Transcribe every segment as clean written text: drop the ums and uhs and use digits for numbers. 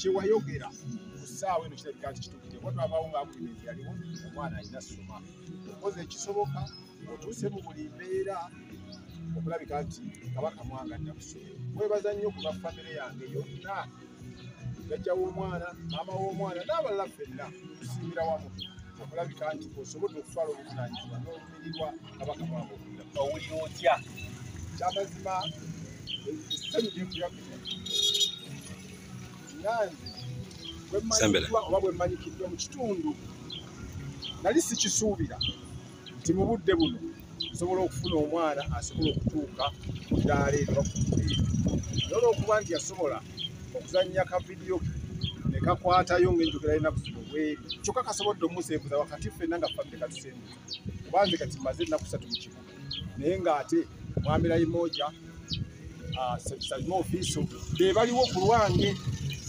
kyewayogera ku ssaawa eno kirabika nti kitukire kuba twavaawo ng'akulimenti yaliwo omwana alina ssoma okoze ekisoboka otuuse mu buli mbeera okulabika nti Kabaka Mwanga adda ku ssomero. Mwebaza nnyo ku baffamire yange yonna, jjajja w'omwana, maama w'omwana n'abalala ffenna tusiimira wamu okulabika nti osobodde okutwala obuvunaanyizibwa n'olumirirwa Kabaka Mwanga okudda. Owulira otya? Kyamazima essanyu lyekuyakuza nanze bwemmanyikiddwa oba bwemmanyikiddwa mu kitundu nali sikisuubira nti mu budde buno nsobola okufuna omwana asobola okutuuka ku ddaala eno bakubeera naye olw'okuba nti yasobola okuzannya ka vidiyo ke ne kakwatayo ng'enjogera alina kusoba bweri kyokka kasobodde omusembuza wakati ffenna nga famire katusembuza kuba nze kati mmaze ennaku 3 mu kibuga naye ng'ate mwamirayi moja salima ofiiso be baliwo ku lwange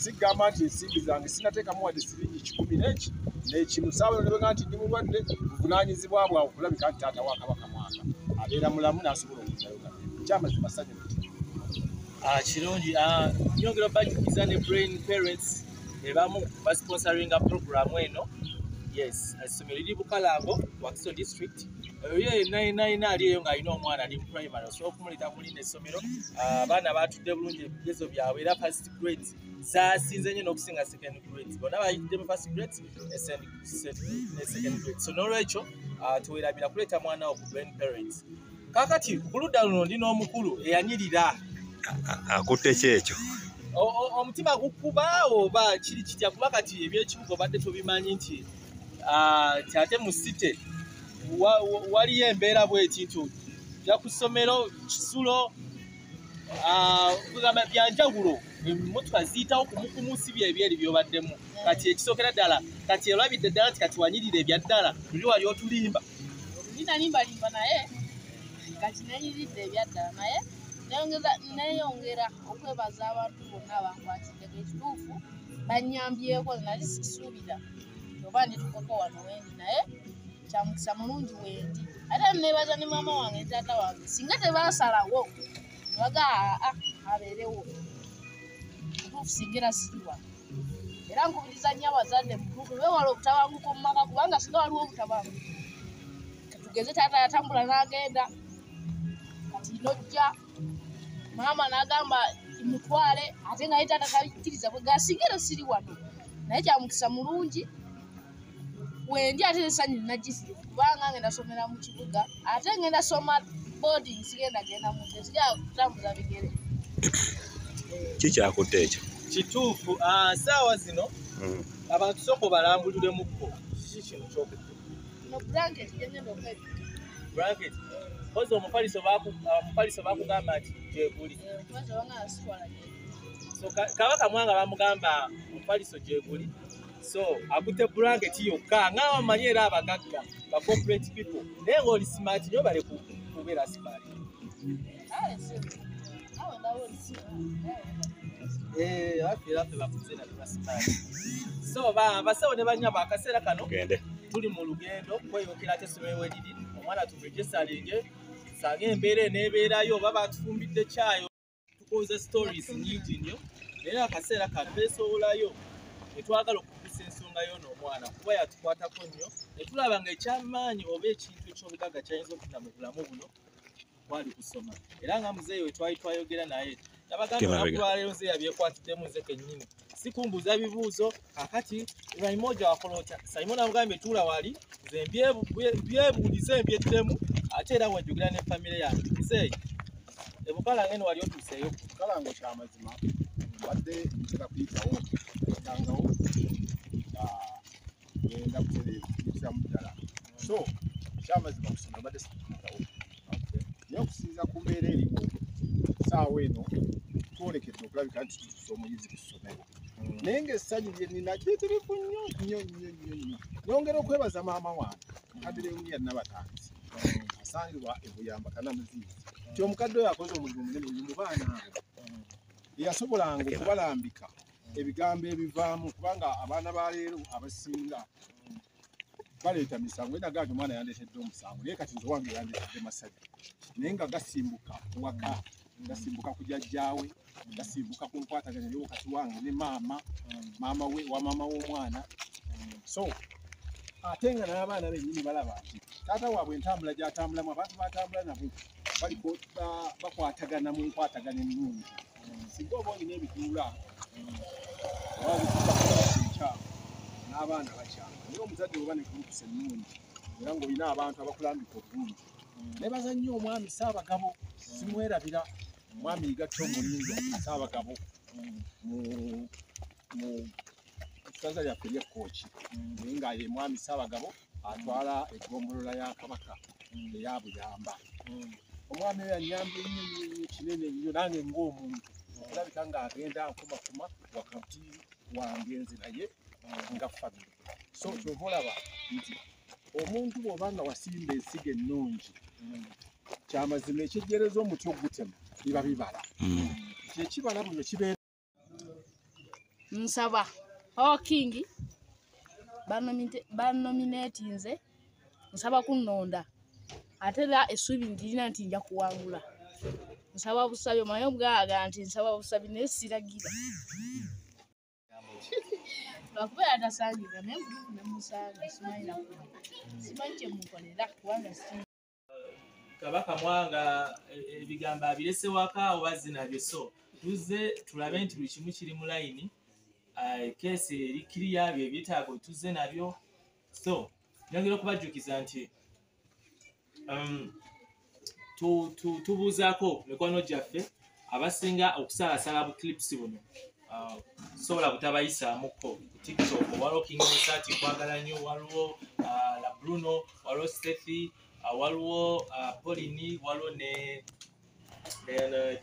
sigamba nti ensimbi zange sinateekamu wadde siringi 10 n'ekimu saawa eno nebega nti ndi mulwadde buvunaanyizibwa bwawe okulabika nti taata wa Kabaka Mwanga abeera mulamu n'asobola okuddayo kyamazima ssanyu kirungi nyongera bajukiza ne brain parents ebamu basponsoringa programu eno. Yes, essomero liri Bukalango Wakiso district ye 99 aliyo ng'alina omwana ali mu primary osobola okumuleta kulinda essomero. Abaana batudde bulungi ebigezo byabwe era first grade zasinze nnyo n'okusinga second grade bonna bayitidde mu first grade ne second grade so n'olwekyo tuwerabira kuleeta mwana wo ku brain parents. Kakati ku ludda luno ndi n'omukulu eyanyirira akutte kyekyo omutima gukuba oba kiri kitya kuba kati ebyekibuga obadde tubimanyi nti ate mu site waliyo embeera bweti nti ja ku ssomero kisulo kugamba byanjawulo emmotoka ziyitawo kumukumusibya ebyeri byobaddemu kati ekisookera ddala kati olabidde ddala nti kati wanyirira ebya ddala luli wali otulimba ninalimbalimba naye kati nanyiridde ebya ddala naye neyongera okwebaza abantu bonna abankwatiddeko ekituufu bannyambyeko nali sisuubira oba nditukako wano wendi naye kyamukisa mulungi wendi ate nebaza ne maama wange taata wange singa tebasalawo nebaga abeerewo tutuufu singira siriwa era nkubiriza nnyo abazadde mutuufu bewala obutabanguka mu maka kubanga singa waliwo obutabanguka tugeze taata yatambula n'agenda kati nojja maama n'agamba mutwale ate nga ye taata tabikkiriza bwe gasingira siri wano naye kyamukisa mulungi wendi ate essanyu linagisiru kubanga ngenda somera mu kibuga ate ngenda soma boarding sigenda genda mudde sigenda kutambuza bigere kikyakutte ekyo kituufu. Saawa zino abantu soko balambuliremukko kiki kino kyokudde no blanket gyengenda okwebika blanket kozi omupaliso bakugamba nti gyeguli so Kabaka Mwanga bamugamba omupaliso gyeguli so akutte blanket yokka nga bamanyi era abagagga ba corporate people naye ng'oli smart nyo bale kubeera smart abafiiraffe bakuzena tuba smart so basawo ne banyabo akaseera kano tuli mu lugendo kweyokera ate essomero we liri omwana turegistalinge tusange embeera eneebeerayo oba batufumbidde kyayo tukoze stories nyingi nnyo naye akaseera kano twesoolayo netwagala okukusa ensonga yo n'omwana kuba yatukwatako nnyo netulaba nga ekyamaanyi oba ekintu eky'obugagga kyayinza okufuna mu bulamu buno kwali kusoma era nga muzeeyi we twali twayogera naye nabagamba nakulwaleero nze yabyekwatiddemu nze kennyini sikumbuuza bibuuzo kakati Raimoja wakola otya Simon amugambye tuula wali nze byebuulize mbyeddemu ate era wenjogera ne famire yange muzeeyi ebukalange eno wali otuuseeyo Bukalango kyamazima mbadde ntera kuyitawo etangawo ngenda kutereeza mu ddala so kyamazima kusoma mbadde sikuyitawo naye okusinza ku mbeera eriwo saawa eno twolekedde okulabika nti tutuusa omuyizi ku ssomero naye ng'essanyu lye nnina gyeterefu nnyo nongera okwebaza maama wange mukadde lewunya nabatanzi asangibwa ebuyamba kanamuziizi nti omukadde oyo akoze omulimu munene nnyo mu baana eyasobolanga okubalambika ebigambo ebivaamu kubanga abaana ba leero abasinga baleeta misango era gange omwana yandeetedde omusango naye kati nze wange yandeetedde masajja naye nga gasimbuka waka ngasimbuka ku jjajjaawe, ngasimbuka ku nkwataganya y'okati wange ne maama w'omwana. So ate nga n'abaana bennyini balaba nti taata waabwe entambula gy'atambulamu, abantu b'atambula nabo bakwatagana mu nkwatagana ennungi. Singa oba olina ebituula oba bikyamu n'abaana bakyama, naye omuzadde oba ne gulupusa ennungi era ng'olina abantu abakulambika obulungi. Nebaza nnyo omwami Ssaabagabo, simwerabira omwami Yigatto Mulindwa Ssaabagabo mu ssaza lyaffe ly'Ekkooki, naye nga ye mwami Ssaabagabo atwala eggombolola ya Kabaka eya Buyamba. Omwami oyo annyambye ennyo kinene nnyo, nange ng'omuntu olabika ng'agenda nkumakuma wakati wange nze naye nga famire. So kyova olaba nti omuntu bw'oba nga wasimba ensigo ennungi, kyamazima ekyejjereza omuti ogutema biba bibala. Kyekibala buno kibeera. Nsaba Power King banominatinze, nsaba kunnonda ate era essuubi ndirina nti nja kuwangula. Nsaba busabi, omanyi obwaga nti nsaba busabi naye siragira. Lwakubeera tasangiza naye mbutuufu ne musanga simanyi nakuba. Simanyi kye mukolera kubanga si Kabaka Mwanga ebigambo abirese waka oba zinabyo. So tuze tulabe nti buli kimu kiri mu layini. Keesi eri kiriya bye byetaago tuze nabyo. So nyongera okubajjukiza nti tubuuzaako mikwano gyaffe abasinga okusalasala bu clips buno. Sobola butabayisaamuko ku TikTok, waliwo King Musati kwagala nnyo, waliwo la Bruno, waliwo Steffi, waliwo Pauline, waliwo ne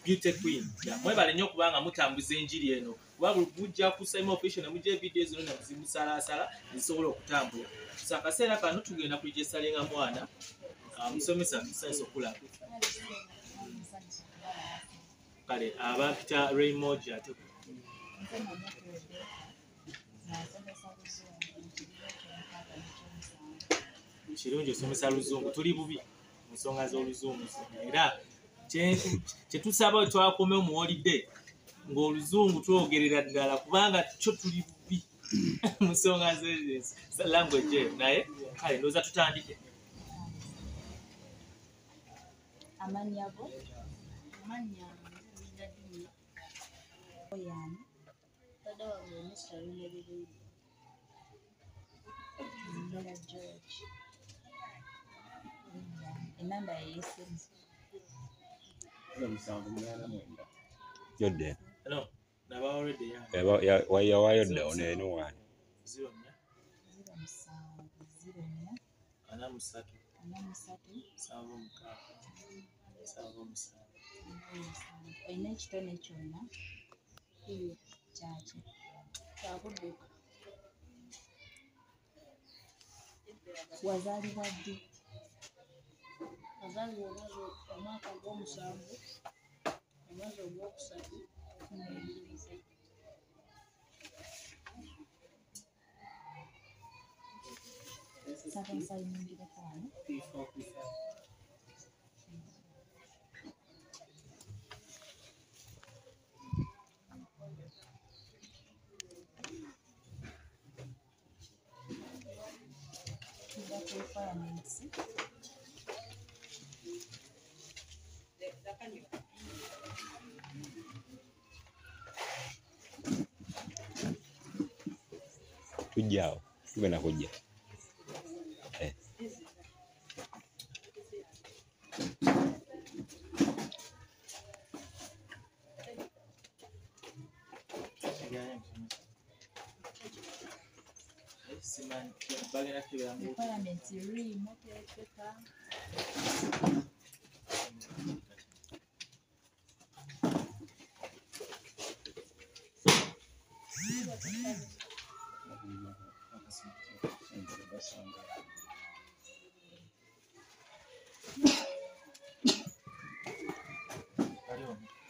Beauty Queen. Mwebale nnyo kubanga mutambuza enjiri eno. Kuba bujja ku Simon Official ne mujja video zino ne muzimusalasala zisobola okutambula. So akaseera kano tugenda kulijesalinga mwana musomesa sense okulaba. Kale abapita Raymond ate kirungi osomesa Luzungu, tuli bubi mu nsonga z'Oluzungu era kyetusaba twakome mu holiday ng'Oluzungu twogerera ddala kubanga kyo tuli bubi mu nsonga ze language naye kale ndowooza tutandike. amannya go oyani tada wange Mr. Rumerere Ndala George enamba ya Essanyu Yodde. Hello, naba already Wayo dde oneno wani. 0 ana musatu olina ekitone kyonna kyaki kyakudduka wazaalibwa ddi? Wazaalibwa omwaka gw'omusanvu omwezi ogwokusatu Tujjaawo tugenda kujja.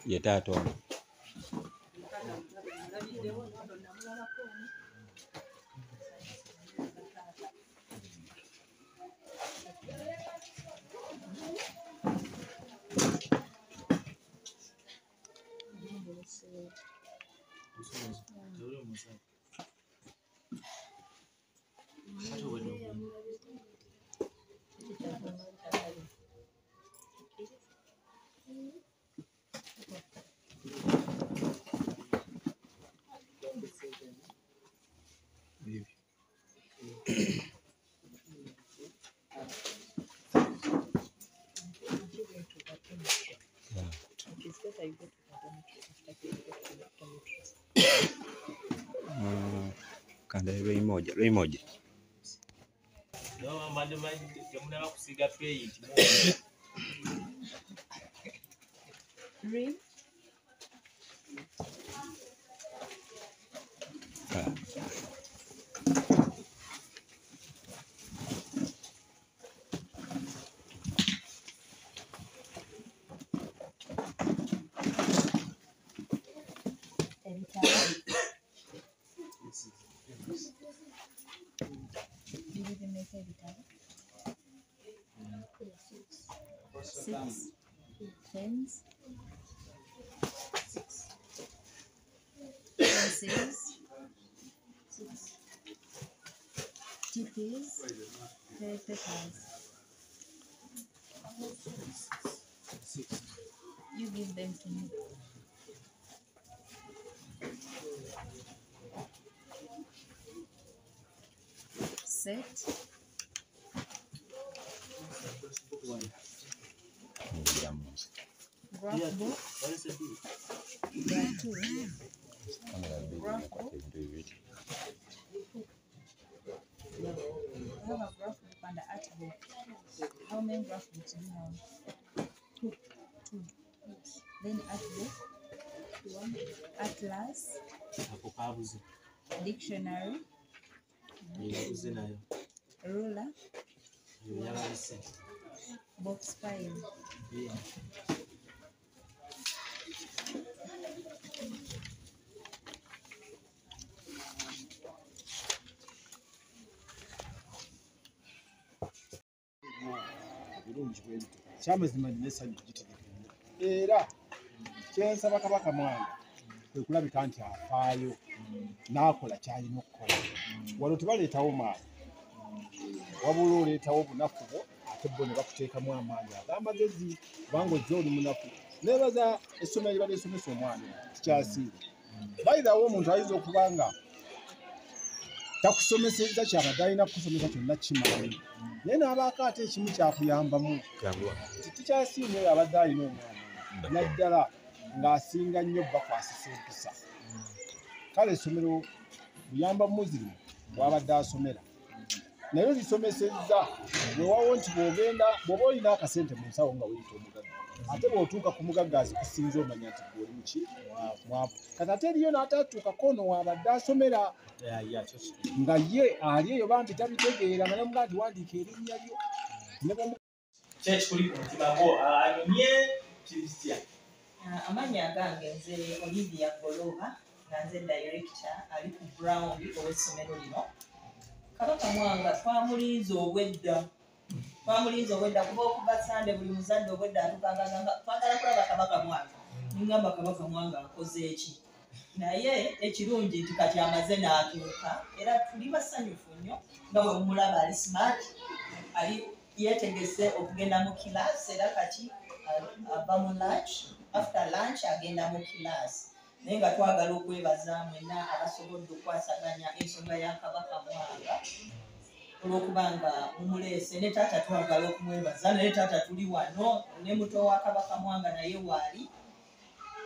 Ye taata ono. Kanda rei moja. No, mande jamuna kusiga paint. Ring. Six pens, 6 pencils, 6 tippies, 3 papers. You give them to me. Set. Graph book. What is it? There are 2. Graph book. I have a graph book and an art book. How many graph books do you have? 2. Then art book. Atlas. Dictionary. Ruler. Box file. Kyamazima nnyo Essanyu gitegekedde. Era kyensaba Kabaka Mwanga kwe kulabika nti afaayo n'akola ky'alina okukola. Wano tebaleetawo maani, wabula oleetawo obunafu bwo ate bo ne bakuteekamu amaanyi ag'amagezi kubanga ojja oli munafu. Neebaza essomero libadde lisomesa omwana tikyasiiba. Bayirawo omuntu ayinza okuba nga takusomesezza kyabadde alina kukusomesa kyonna kimanyi. Naye n'abaako ate ekimu kyakuyambamu. Tikyasiimye oyo abadde alina omwana naddala ng'asinga nnyo bakwasisa empisa. Kale essomero luyamba muzirimu bw'abadde asomera. Naye olisomesezza weewawo nti bw'oba olina akasente mu nsawo nga weyita omugagga. Ate bw'otuuka ku mugagga azikusinza omanya nti gw'oli muki mwavu. Kati ate eriyo n'atatuukako ono wabadde asomera nga ye ali eyo bambi tabitegeera nga namugaa nti wandiika erinnya lyo. Church kuli ku mutima gwo anyumye Kiristya. Amanya gange nze Olivia Goloba nga nze director ali ku ground ow'essomero lino. Kabaka Mwanga twamulinze obwedda kuba okuva Sande buli muzadde obwedda atukagagamba twagala kulaba Kabaka Mwanga. Ngamba Kabaka Mwanga akoze eki. Naye ekirungi nti kati amaze n'atuuka era tuli basanyufu nnyo nga bwe mulaba ali smart, ali yetegese okugenda mu kilaasi era kati ava mu lunch. After lunch agenda mu kilaasi. Naye nga twagala okwebaza mwenna abasobodde okwasaganya ensonga ya Kabaka Mwanga olw'okuba nga mumuleese. Ne taata twagala okumwebaza, naye taata tuli wano, ne muto wa Kabaka Mwanga naye waali.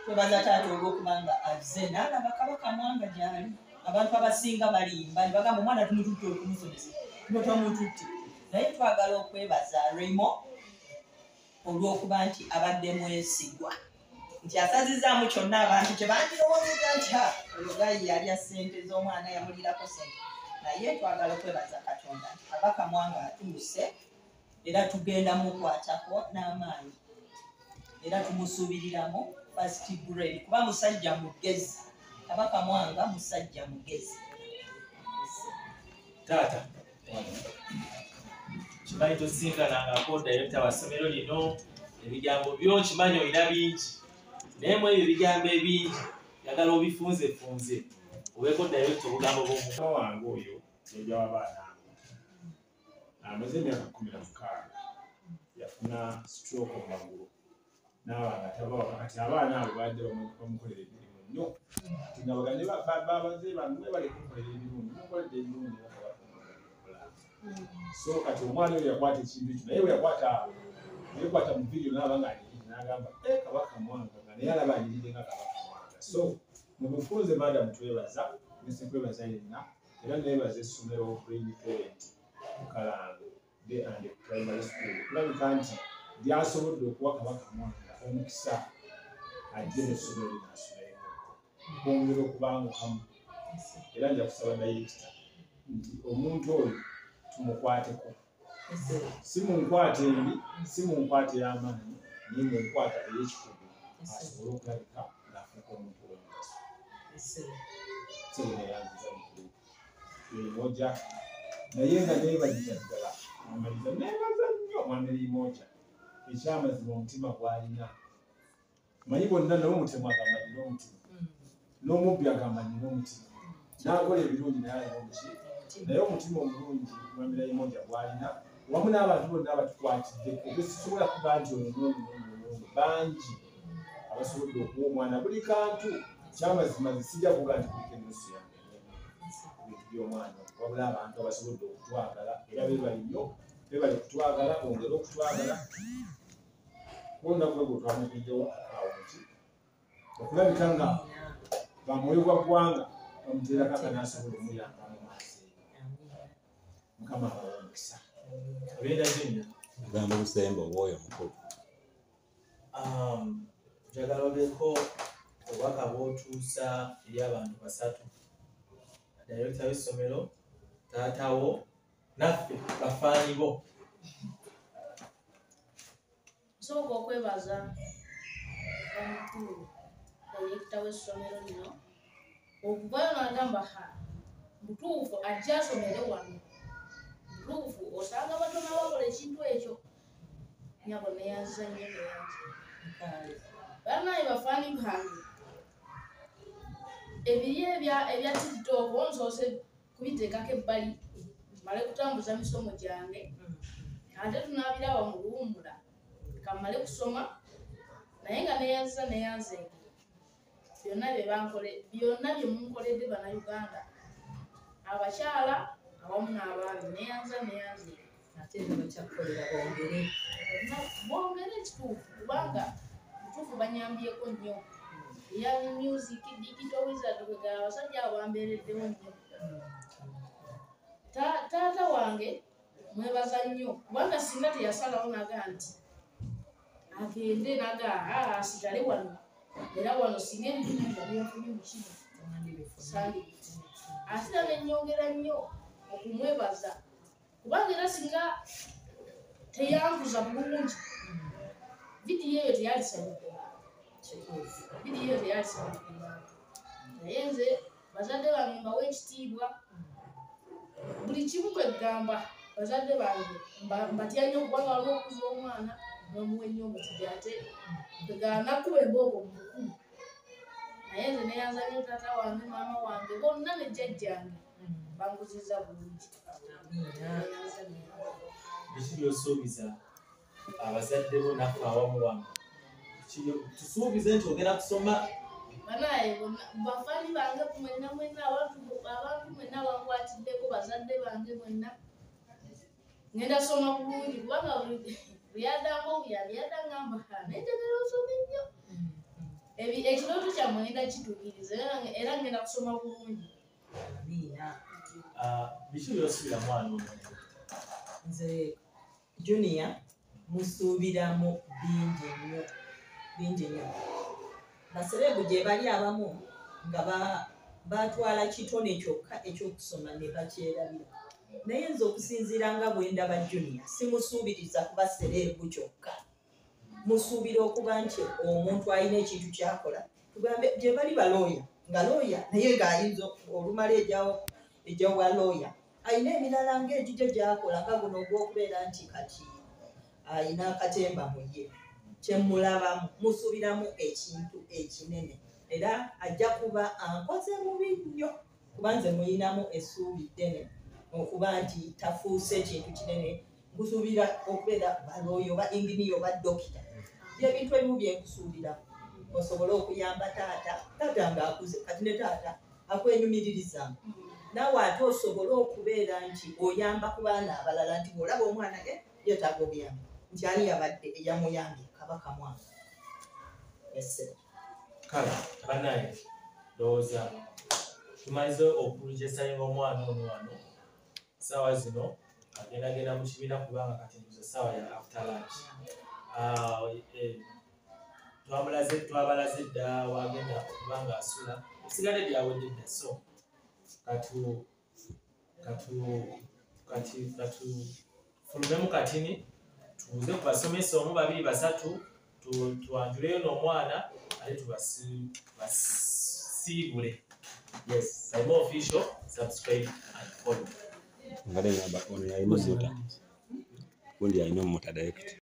Twebaza taata olw'okuba nga azze n'alaba Kabaka Mwanga gy'ali. Abantu abasinga balimba ne bagamba omwana tumututte okumusomesa, tomututte. Naye twagala okwebaza Raymond olw'okuba nti abadde mwesigwa, nti asazizaamu kyonna abantu kye bandirowoozeza nti olugayi yalya ssente z'omwana yamulirako ssente. Naye twagala okwebaza Katonda nti Kabaka Mwanga atuuse era tugenda mukwatako n'amaanyi era tumusuubiriramu first grade kuba musajja mugezi. Kabaka Mwanga musajja mugezi. Taata kimanyi tosinkanangako dayrekita wa ssomero lino, ebigambo byo kimanyi olina bingi, naye mu ebyo ebigambo ebingi yagala obifunzefunze Uweko direct ubugambo bw'omuntu wange oyo yajja w'abaana amaze emyaka 16 yafuna stroke mu magulu n'abaana tabawaka kati abaana abo badde bamukolera ebirimu nnyo kati nga bagande babaze bange bali kumukolera ebirungi mukoledde ebirungi so kati omwana oyo yakwata ekintu ekyo naye bwe yakwata mu vidiyo n'aba nga anyirire n'agamba Kabaka Mwanga nga naye alaba anyirire nga Kabaka Mwanga so mubufunze madamu twebaza nesikwebaza yenna era nebaza essomero Green Parent Mukalango Day and Primary School kulabika nti lyasobodde okuwa Kabaka Mwanga omukisa ajje n'essomero linasomero kwongera okubangukamu era nja kusaba dayirekita nti omuntu oyo tumukwateko si munkwate embi si munkwate y'amaanyi naye munkwata ey'ekikugu asobole okulabika ng'afuuka omuntu w'omugaso seneyanziza mukulu moja naye nga neebaliza ddala amaliza neebaza nnyo mwameri moja ekyamazima omutima gwalina manyi bonna naye omutemu agamanyira omutima n'omubbi agamanyira omutima n'akola ebirungi naye alina omuki naye omutima omulungi mwameri moja gwalina wamu n'abantu bonna abatukwatiddeko besisobola kuba nti ono bangi abasobodde okuwa omwana buli kantu kyamazima zisijja kuga nti kuliko ennusu yange bintu by'omwana wabula abantu abasobodde okutwagala era bebali nnyo bebali kutwagala bongere okutwagala olunaku lwe gwetwamukiddewo awo muki okulabika nga bamwoyo gwa ggwanga bamuteerako akanasobola omuyamba mu maaso mukama abawa omukisa abeera gyenna Gamba busembe obwoyo mukulu. Njagala oleko obubaka bw'otuusa eri abantu 3 dayirekita w'essomero taatawo naffe bafaani bo. Nsooka okwebaza omukulu dayirekita w'essomero lino okuvayo n'agamba mutuufu ajja asomere wano mutuufu osanga batono bakola ekintu ekyo nyabo neyanziza nnyo neyanze banaye bafaani bange ebiri ebya TikTok nsoose kubiteekako ebbali male kutambuza misomo gyange ate tunaabiraba mu luwummula kamale kusoma naye nga neyanziza neyanze byonna bye munkoledde bannayuganda abakyala awamu n'abaami neyanza ate nga bakyakukolera bongere ekituufu kubanga mutuufu banyambyeko nnyo eya music digital wizard kwegala abasajja abo bambeereddewo nnyo taata wange mwebaza nnyo kubanga singa teyasalawo naga nti agende naga asigale wano era wano singa ebintu byenfunye mu kino sandibiti ate nange nnyongera nnyo okumwebaza kubanga era singa teyambuza bulungi vidiyo eyo teyalisanyukira naye nze bazadde bange mbawa ekitiibwa buli kimu kwegamba bazadde bange mbatya nnyo kubanga waliwo okuza omwana nomuwa ennyo omutigi ate kwegala nakuba emboogo mu bukulu naye nze neyanza nnyo taata wange maama wange bonna ne jjajjange banguziza bulungi. Biki by'osuubiza abazadde bo naffe awamu wange tusuubize nti ogenda kusoma banaye bafaani bange mwenna abantu mwenna bankwatiddeko bazadde bange mwenna ngenda soma bulungi kubanga buyaddango buyadda ngamba nenjagala osome nnyo ekirooto kyammwe ngenda kituukiriza era ngenda kusoma bulungi. Biki by'osuubira mwana ono? Nze Junior musuubiramu bingi nnyo baserebu gye bali abamu nga batwala kitone kyokka ekyokusoma ne bakyerabira naye nze okusinziira nga bwe ndaba Junior simusuubiriza kuba serebu kyokka musuubira okuba nti omuntu alina ekintu kyakola tugambe gye bali balooya nga looya naye ng'ayinza olumala ejjawa looya ayina emirala ng'egijjo gyakola nga guno ogw'okubeera nti kati ayina akatemba mu ye kyemulabamu musuubiramu ekintu ekinene era ajja kuba ankoze bubi nnyo kuba nze muyinamu essuubi ddene okuba nti tafuuse ekintu kinene nkusuubira okubeera balooyo oba inginiya oba dokita byebintu ebimu byenkusuubira osobole okuyamba taata ng'akuze kati ne taata akwenyumiririzanga naawe ate osobole okubeera nti oyamba ku baana abalala nti olaba omwana yeetaaga obuyambi nti ani yabadde eyamuyambye Kabaka Mwanga. Kale banaye ndowooza tumaze okugesanyu omwana ono wano ssaawa zino agendagenda mu kibiina kubanga kati ntuze ssaawa ya after lunch. Twabalaze dda wagenda okubanga asula esigadde lyawedde dda so fulumemu katini tubuze ku basomesa omu babiri basatu twanjuleyo n'omwana ate tubasiibule. Yes, Simon official, subscribe and follow. Ngale ngamba ono yalina omuta. Kundi alina omuta direct.